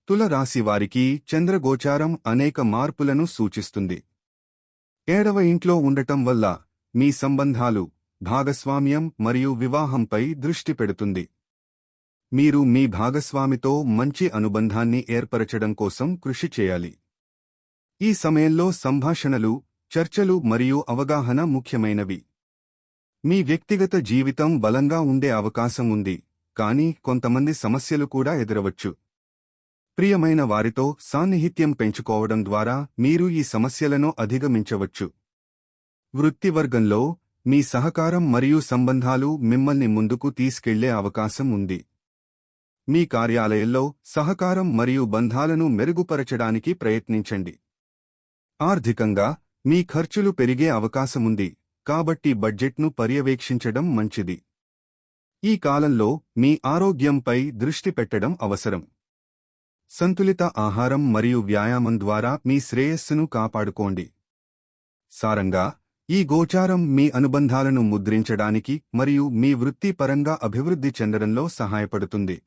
తుల రాశి వారికి చంద్రగోచారం అనేక మార్పులను సూచిస్తుంది. 7వ ఇంట్లో ఉండటం వల్ల మీ సంబంధాలు, భాగస్వామ్యం మరియు వివాహంపై దృష్టి పెడుతుంది. మీరు మీ భాగస్వామితో మంచి అనుబంధాన్ని ఏర్పరచడం కోసం కృషి చేయాలి. ఈ సమయంలో సంభాషణలు, చర్చలు మరియు అవగాహన ముఖ్యమైనవి. మీ వ్యక్తిగత జీవితం బలంగా ఉండే అవకాశం ఉంది, కానీ కొంతమంది సమస్యలు కూడా ఎదురవచ్చు. ప్రియమైన వారితో సాన్నిహిత్యం పెంచుకోవడం ద్వారా మీరు ఈ సమస్యలను అధిగమించవచ్చు. వృత్తివర్గంలో మీ సహకారం మరియు సంబంధాలు మిమ్మల్ని ముందుకు తీసుకెళ్లే అవకాశం ఉంది. మీ కార్యాలయంలో సహకారం మరియు బంధాలను మెరుగుపరచడానికి ప్రయత్నించండి. ఆర్థికంగా మీ ఖర్చులు పెరిగే అవకాశముంది, కాబట్టి బడ్జెట్ను పర్యవేక్షించడం మంచిది. ఈ కాలంలో మీ ఆరోగ్యంపై దృష్టి పెట్టడం అవసరం. సంతులిత ఆహారం మరియు వ్యాయామం ద్వారా మీ శ్రేయస్సును కాపాడుకోండి. సారంగా, ఈ గోచారం మీ అనుబంధాలను ముద్రించడానికి మరియు మీ వృత్తిపరంగా అభివృద్ధి చెందడంలో సహాయపడుతుంది.